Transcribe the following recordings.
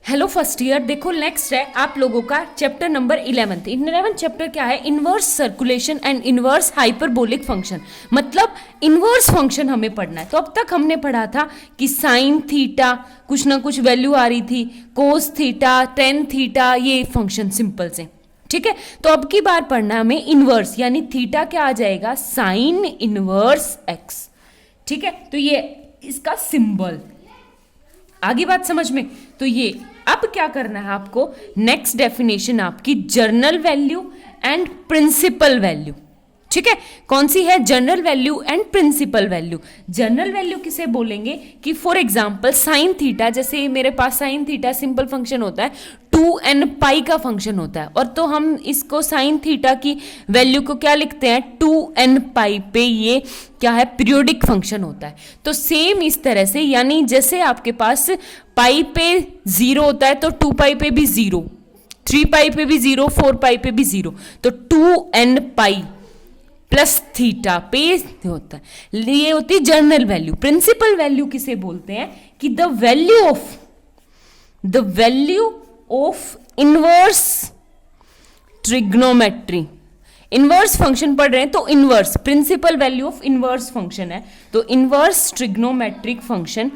Hello first year. देखो next है आप लोगों का चैप्टर नंबर 11। 11 चैप्टर क्या है? Inverse circulation and inverse hyperbolic function. मतलब इनवर्स फंक्शन हमें पढ़ना है। तो अब तक हमने पढ़ा था कि साइन थीटा कुछ ना कुछ वैल्यू आ रही थी, कोस थीटा, टेन थीटा, ये फंक्शन सिंपल से। ठीक है, तो अब की बार पढ़ना है हमें इनवर्स, यानी थीटा क्या आ जाएगा? Sign inverse x. ठीक है, तो ये इसका सिंबल। आगे बात समझ में? तो ये अब क्या करना है आपको? नेक्स्ट डेफिनेशन आपकी general value and principal value. ठीक है, कौन सी है? General value and principal value. General value किसे बोलेंगे कि फॉर एग्जांपल साइन थीटा, जैसे मेरे पास साइन थीटा सिंपल फंक्शन होता है, 2n पाई का फंक्शन होता है, और तो हम इसको साइन थीटा की वैल्यू को क्या लिखते हैं? 2n पाई पे ये क्या है? पीरियोडिक फंक्शन होता है। तो सेम इस तरह से, यानी जैसे आपके पास पाई पे 0 होता है तो 2 पाई पे भी 0, 3 पाई पे भी 0, 4 पाई पे भी 0, तो 2n पाई प्लस थीटा पे होता है। ये होती है जनरल वैल्यू। प्रिंसिपल वैल्यू किसे बोलते हैं? कि the value of inverse trigonometry. Inverse function पढ़ रहे हैं तो inverse, principal value of inverse function है, तो inverse trigonometric function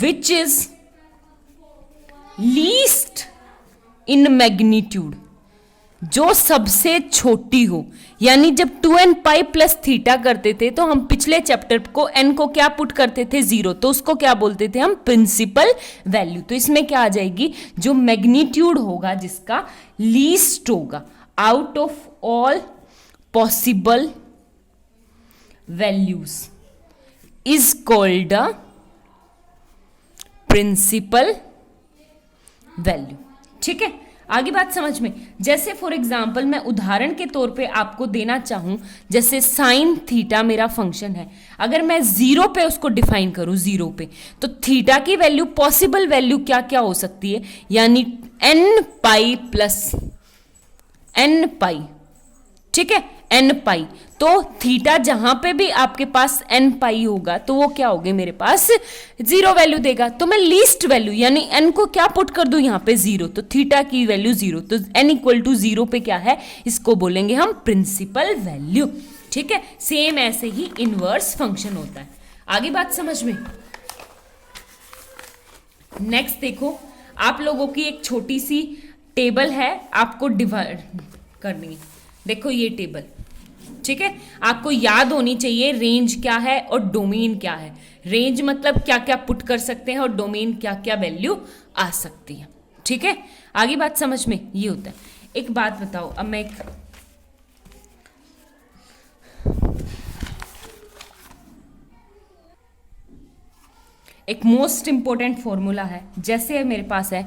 which is least in magnitude, जो सबसे छोटी हो। यानी जब 2n पाई प्लस थीटा करते थे तो हम पिछले चैप्टर को n को क्या पुट करते थे? 0, तो उसको क्या बोलते थे हम? Principal value. तो इसमें क्या आ जाएगी? जो मैग्नीट्यूड होगा जिसका लीस्ट होगा out of all possible values is called a principal value. ठीक है, आगे बात समझ में? जैसे फॉर एग्जाम्पल मैं उदाहरण के तौर पे आपको देना चाहूं, जैसे साइन थीटा मेरा फंक्शन है, अगर मैं 0 पे उसको डिफाइन करूं, 0 पे, तो थीटा की वैल्यू, पॉसिबल वैल्यू क्या क्या हो सकती है? यानी n पाई प्लस n पाई। ठीक है, n पाई। तो थीटा जहां पे भी आपके पास n पाई होगा तो वो क्या होगा? मेरे पास 0 वैल्यू देगा। तो मैं लीस्ट वैल्यू यानी n को क्या पुट कर दूं यहाँ पे? 0, तो थीटा की वैल्यू 0, तो n इक्वल टू 0 पे क्या है? इसको बोलेंगे हम प्रिंसिपल वैल्यू। ठीक है, सेम ऐसे ही इनवर्स फंक्शन होता है। आगे बात समझ में? नेक्स्ट देखो, आप लोगों की एक छोटी सी टेबल है, आपको डिवाइड करनी है। देखो ये टेबल, ठीक है, आपको याद होनी चाहिए रेंज क्या है और डोमेन क्या है। रेंज मतलब क्या क्या पुट कर सकते हैं और डोमेन क्या क्या वैल्यू आ सकती है। ठीक है, आगे बात समझ में? ये होता है। एक बात बताओ, अब मैं एक मोस्ट इंपॉर्टेंट फॉर्मूला है। जैसे मेरे पास है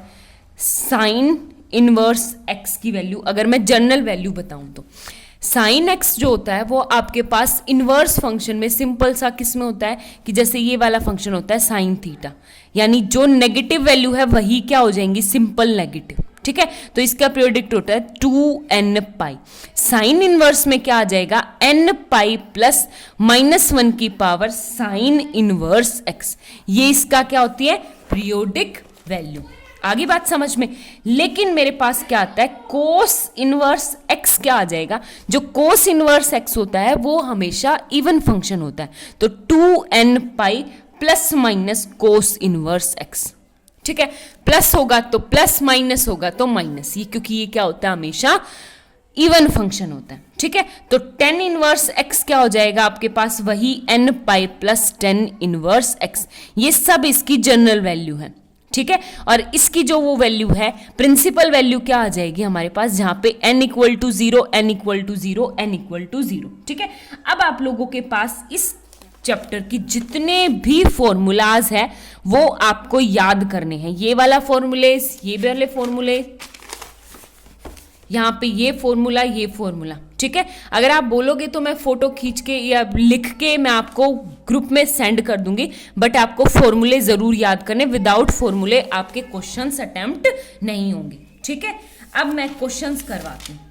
साइन इनवर्स एक्स की वैल्यू, अगर मैं जनरल वैल्यू बताऊं तो साइन एक्स जो होता है वो आपके पास इनवर्स फंक्शन में सिंपल सा किस में होता है कि जैसे ये वाला फंक्शन होता है साइन थीटा, यानी जो नेगेटिव वैल्यू है वही क्या हो जाएंगी? Simple negative. ठीक है, तो इसका प्रियोडिक होता है 2n पाई। साइन इनवर्स में क्या आ जाएगा? n पाई प्लस -1 की पावर साइन इनवर्स x। ये इसका क्या होती है? Periodic value. आगे बात समझ में? लेकिन मेरे पास क्या आता है? कोस इनवर्स x क्या आ जाएगा? जो कोस इनवर्स x होता है वो हमेशा इवन फंक्शन होता है, तो 2n pi plus minus cos inverse x। ठीक है, प्लस होगा तो प्लस, माइनस होगा तो माइनस, ये क्योंकि ये क्या होता है? हमेशा इवन फंक्शन होता है। ठीक है, तो 10 इनवर्स x क्या हो जाएगा आपके पास? वही n pi plus 10 inverse x। ये सब इसकी जनरल वैल्यू है। ठीक है, और इसकी जो वो वैल्यू है प्रिंसिपल वैल्यू क्या आ जाएगी हमारे पास? जहां पे n equal to 0, n equal to 0, n equal to 0। ठीक है, अब आप लोगों के पास इस चैप्टर की जितने भी फॉर्मूलाज है वो आपको याद करने हैं। ये वाला फॉर्मूले, ये वाले फॉर्मूले, यहाँ पे ये फॉर्मूला, ये फॉर्मूला। ठीक है, अगर आप बोलोगे तो मैं फोटो खींच के या लिख के मैं आपको ग्रुप में सेंड कर दूंगी, बट आपको फॉर्मूले जरूर याद करने। विदाउट फॉर्मूले आपके क्वेश्चंस अटेम्प्ट नहीं होंगे। ठीक है, अब मैं क्वेश्चंस करवाती हूँ।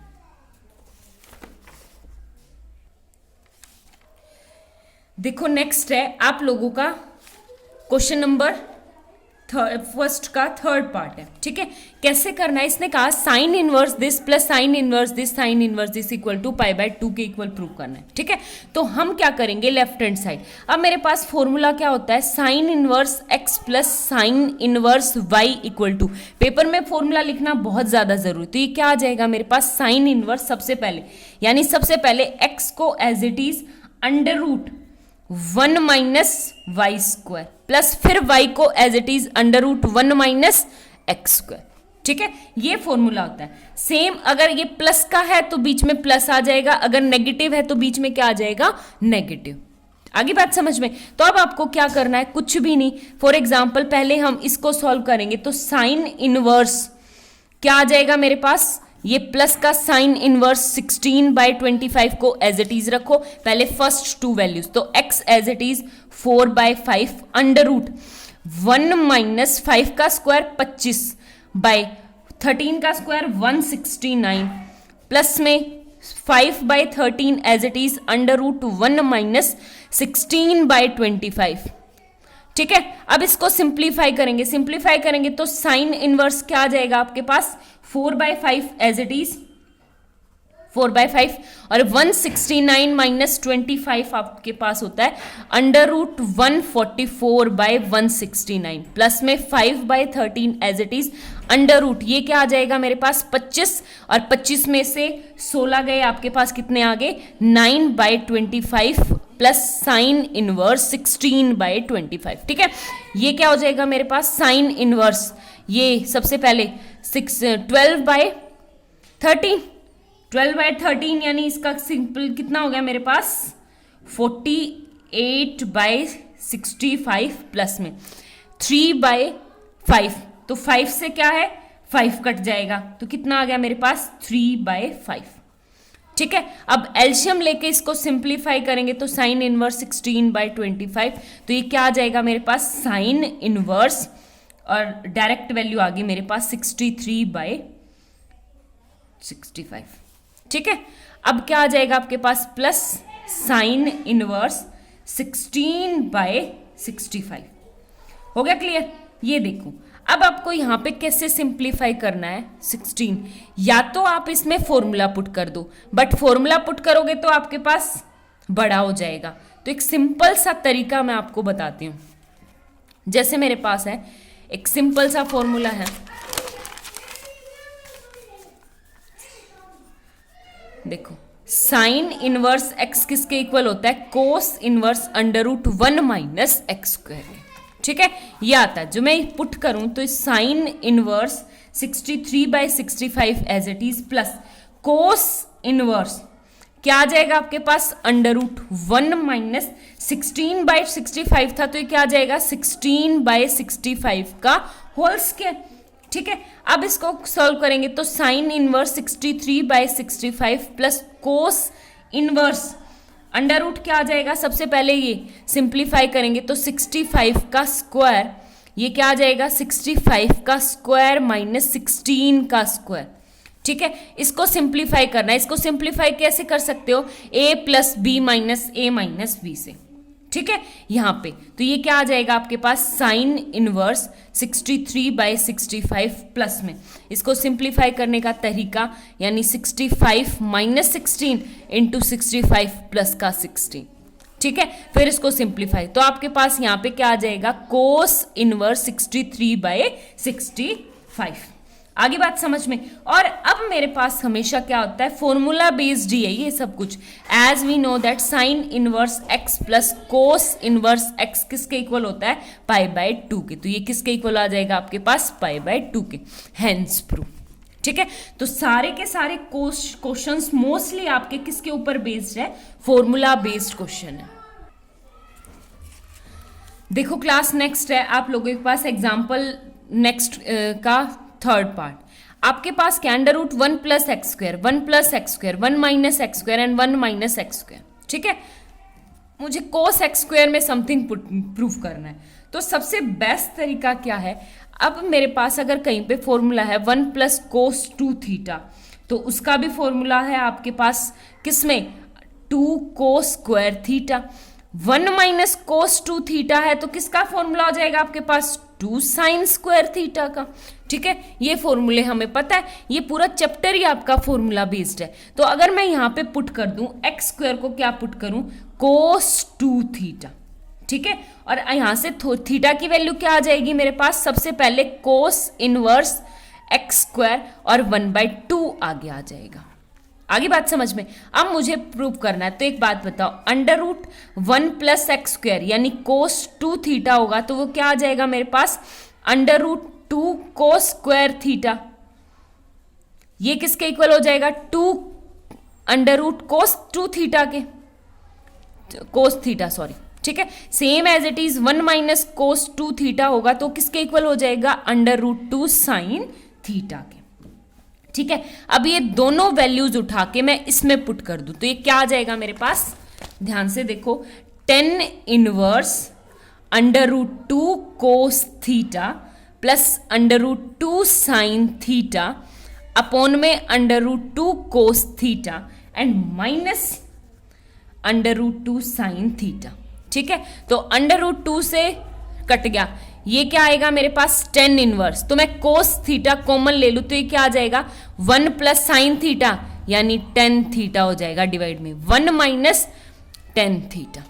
देखो नेक्स्ट है आप लोगों का क्वेश्चन नंबर फर्स्ट का थर्ड पार्ट है, ठीक है। कैसे करना है, इसने कहा sine inverse this plus sine inverse this sine inverse this equal to pi by 2 के इक्वल प्रूव करना है, ठीक है। तो हम क्या करेंगे, लेफ्ट हैंड साइड, अब मेरे पास फॉर्मूला क्या होता है, sine inverse x plus sine inverse y equal to, paper में फॉर्मूला लिखना बहुत ज्यादा जरूरी, तो ये क्या आ जाएगा मेरे पास, साइन इनवर्स सबसे पहले, यानी सबसे पहले एक्स को as it is under root 1 minus y square plus फिर y को as it is under root 1 minus x square, ठीक है। ये फॉर्मूला होता है। सेम अगर ये प्लस का है तो बीच में प्लस आ जाएगा, अगर नेगेटिव है तो बीच में क्या आ जाएगा, नेगेटिव। आगे बात समझ में। तो अब आपको क्या करना है, कुछ भी नहीं। फॉर एग्जाम्पल पहले हम इसको सॉल्व करेंगे, तो साइन इनवर्स क्या आ जाएगा मेरे पास, ये प्लस का साइन इनवर्स 16/25 को एज इट इज रखो, पहले फर्स्ट टू वैल्यूज, तो x as it is 4/5 under root 1 minus 5 का स्क्वायर 25/13 का स्क्वायर 169 प्लस में 5/13 as it is under root 1 minus 16/25, ठीक है। अब इसको सिंप्लीफाई करेंगे तो साइन इनवर्स क्या आ जाएगा आपके पास, 4/5 एज इट इज 4/5 और 169 माइनस 25 आपके पास होता है अंडर रूट 144/169 प्लस में 5/13 as it is under root, ये क्या आ जाएगा मेरे पास 25, और 25 में से 16 गए, आपके पास कितने आ गए 9/25 प्लस साइन इनवर्स 16/25, ठीक है। ये क्या हो जाएगा मेरे पास साइन इनवर्स, ये सबसे पहले 12/13 यानी इसका सिंपल कितना हो गया मेरे पास 48/65 प्लस में 3/5, तो 5 से क्या है 5 कट जाएगा, तो कितना आ गया मेरे पास 3/5, ठीक है। अब एलशियम लेके इसको सिंप्लीफाई करेंगे तो साइन इनवर्स 16/25, तो ये क्या आ जाएगा मेरे पास साइन इनवर्स, और डायरेक्ट वैल्यू आ गई मेरे पास 63/65, ठीक है। अब क्या आ जाएगा आपके पास प्लस साइन इनवर्स 16/65, हो गया क्लियर। ये देखो अब आपको यहां पे कैसे सिंप्लीफाई करना है 16, या तो आप इसमें फॉर्मूला पुट कर दो, बट फॉर्मूला पुट करोगे तो आपके पास बड़ा हो जाएगा, तो एक सिंपल सा तरीका मैं आपको बताती हूं। जैसे मेरे पास है एक सिंपल सा फॉर्मूला है, देखो साइन इनवर्स एक्स किसके इक्वल होता है, cos inverse under root 1 minus x square, ठीक है। ये आता है, जो मैं पुट करूं तो sine inverse 63/65 as it is plus cos inverse क्या आ जाएगा आपके पास अंडर रूट 1 माइनस 16/65 था, तो ये क्या आ जाएगा 16/65 का होल स्क्वायर, ठीक है। अब इसको सॉल्व करेंगे तो sine inverse 63/65 plus cos inverse under root क्या आ जाएगा, सबसे पहले ये सिंप्लीफाई करेंगे तो 65 का स्क्वायर, ये क्या आ जाएगा 65 का स्क्वायर माइनस 16 का स्क्वायर, ठीक है। इसको सिंप्लीफाई करना है, इसको सिंप्लीफाई कैसे कर सकते हो, a plus B minus A minus B से, ठीक है। यहां पे तो ये क्या आ जाएगा आपके पास साइन इनवर्स 63/65 प्लस में, इसको सिंप्लीफाई करने का तरीका यानी 65 माइनस 16 इंटू 65 प्लस का 16, ठीक है। फिर इसको सिंप्लीफाई, तो आपके पास यहाँ पे क्या आ जाएगा कोस इनवर्स 63/65। आगे बात समझ में। और अब मेरे पास हमेशा क्या होता है फॉर्मूला बेस्ड ही है ये सब कुछ, as we know that sine inverse x plus cos inverse x किसके इक्वल होता है π/2 के, तो ये किसके इक्वल आ जाएगा आपके पास π/2 के, हेंस प्रूफ, ठीक है। तो सारे के सारे क्वेश्चंस मोस्टली आपके किसके ऊपर बेस्ड है, फॉर्मूला बेस्ड क्वेश्चन है। देखो क्लास नेक्स्ट है आप लोगों के पास एग्जाम्पल नेक्स्ट का थर्ड पार्ट, आपके पास क्या under root 1 plus x square 1 plus x square 1 minus x square and 1 minus x square, ठीक है। मुझे कोस एक्स स्क्वायर में समथिंग प्रूफ करना है, तो सबसे बेस्ट तरीका क्या है, अब मेरे पास अगर कहीं पे फॉर्मूला है 1 प्लस कोस 2 थीटा, तो उसका भी फॉर्मूला है आपके पास किसमें 2 cos square theta, 1 minus cos 2 theta है तो किसका फॉर्मूला हो जाएगा आपके पास टू साइन स्क्वायर थीटा का। ठीक है, ये फॉर्मूले हमें पता है, ये पूरा चैप्टर ही आपका फॉर्मूला बेस्ड है। तो अगर मैं यहाँ पे पुट कर दूं एक्स स्क्वायर को क्या पुट करूं, कोस टू थीटा। ठीक है, और यहाँ से थीटा की वैल्यू क्या आ जाएगी मेरे पास, सबसे पहले कोस इनवर्स एक्स स्क्वायर और 1/2 आगे आ जाएगा। आगे बात समझ में। अब मुझे प्रूव करना है, तो एक बात बताओ, under root 1 plus x square यानी कोस 2 थीटा होगा, तो वो क्या आ जाएगा मेरे पास, under root 2 cos square theta. ये किसके इक्वल हो जाएगा, 2 अंडर रूट कोस 2 थीटा के, कोस थीटा सॉरी। ठीक है, same as it is 1 minus cos 2 theta होगा, तो किसके इक्वल हो जाएगा, अंडर रूट 2 साइन थीटा के। ठीक है, अब ये दोनों वैल्यूज उठा के मैं इसमें पुट कर दूं, तो ये क्या आ जाएगा मेरे पास, ध्यान से देखो, 10 inverse under root 2 cos theta plus under root 2 sine theta upon में under root 2 cos theta and minus under root 2 sine theta. ठीक है, तो अंडर रूट 2 से कट गया, ये क्या आएगा मेरे पास 10 इनवर्स, तो मैं कोस थीटा कॉमन ले लूं, तो ये क्या आ जाएगा 1 प्लस साइन थीटा यानी 10 थीटा हो जाएगा, डिवाइड में 1 माइनस 10 थीटा।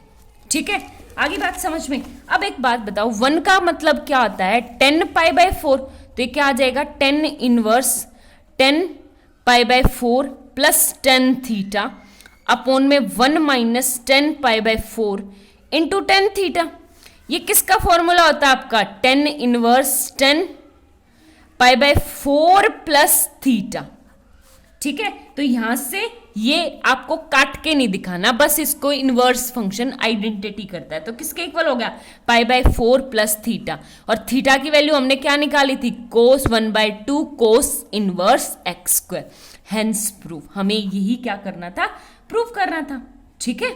ठीक है, आगे बात समझ में। अब एक बात बताओ, 1 का मतलब क्या होता है, 10 पाई/4, तो ये क्या आ जाएगा 10 इनवर्स 10 पाई/4 प्लस 10 थीटा अपॉन में 1 माइनस 10 पाई/4 इंटू 10 थीटा। ये किसका फॉर्मूला होता है आपका, 10 इनवर्स 10 पाई/4 प्लस थीटा। ठीक है, तो यहां से ये आपको काट के नहीं दिखाना, बस इसको इनवर्स फंक्शन आइडेंटिटी करता है। तो किसके इक्वल हो गया, पाई/4 प्लस थीटा, और थीटा की वैल्यू हमने क्या निकाली थी, कोस 1/2 कोस inverse x square. Hence proof, हमें यही क्या करना था, प्रूफ करना था। ठीक है।